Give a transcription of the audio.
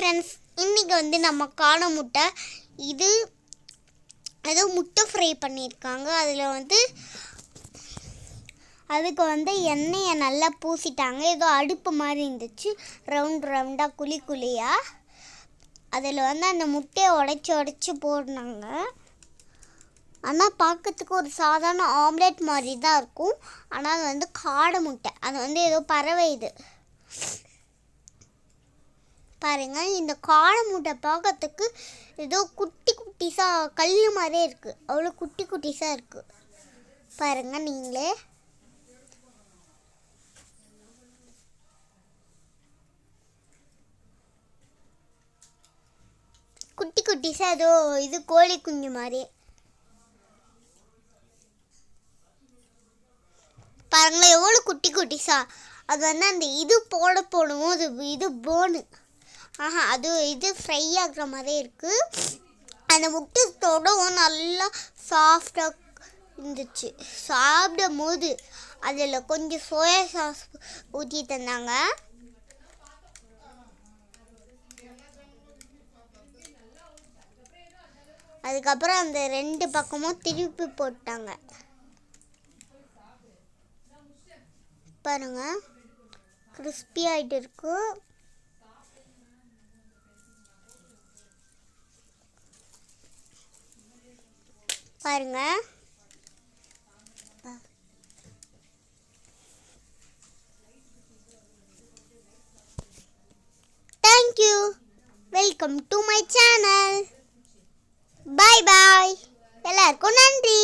Friends, இன்றைக்கி நம்ம காடை முட்டை இது ஏதோ முட்டை ஃப்ரை பண்ணியிருக்காங்க. அதில் அதுக்கு எண்ணெயை நல்லா பூசிட்டாங்க. ஏதோ அடுப்பு மாதிரி இருந்துச்சு, ரவுண்டாக குழியாக. அதில் அந்த முட்டையை உடைச்சி போடுனாங்க. ஆனால் பார்க்கறதுக்கு ஒரு சாதாரண ஆம்லேட் மாதிரி தான் இருக்கும். ஆனால் அது காடை முட்டை. அது ஏதோ பறவை இது பாருங்கள். இந்த காடை முட்டை பார்க்கறதுக்கு ஏதோ குட்டிஸாக கல் மாதிரியே இருக்குது. அவ்வளோ குட்டிஸாக இருக்குது பாருங்கள் நீங்களே. குட்டிஸாக ஏதோ இது கோழி குஞ்சு மாதிரி பாருங்களேன், எவ்வளோ குட்டிஸாக. அது அந்த இது போடும்போது இது போனு இது ஃப்ரை ஆகிற மாதிரி இருக்குது. அந்த முட்டை தொடவும் நல்லா சாஃப்டாக இருந்துச்சு. சாப்பிடும் போது அதில் கொஞ்சம் சோயா சாஸ் ஊற்றி தந்தாங்க. அதுக்கப்புறம் அந்த 2 பக்கமும் திருப்பி போட்டாங்க பாருங்க. கிறிஸ்பி ஆகிட்டு இருக்கு. பாருங்க. Thank you. Welcome to my channel. Bye bye. எல்லாருக்கும் நன்றி.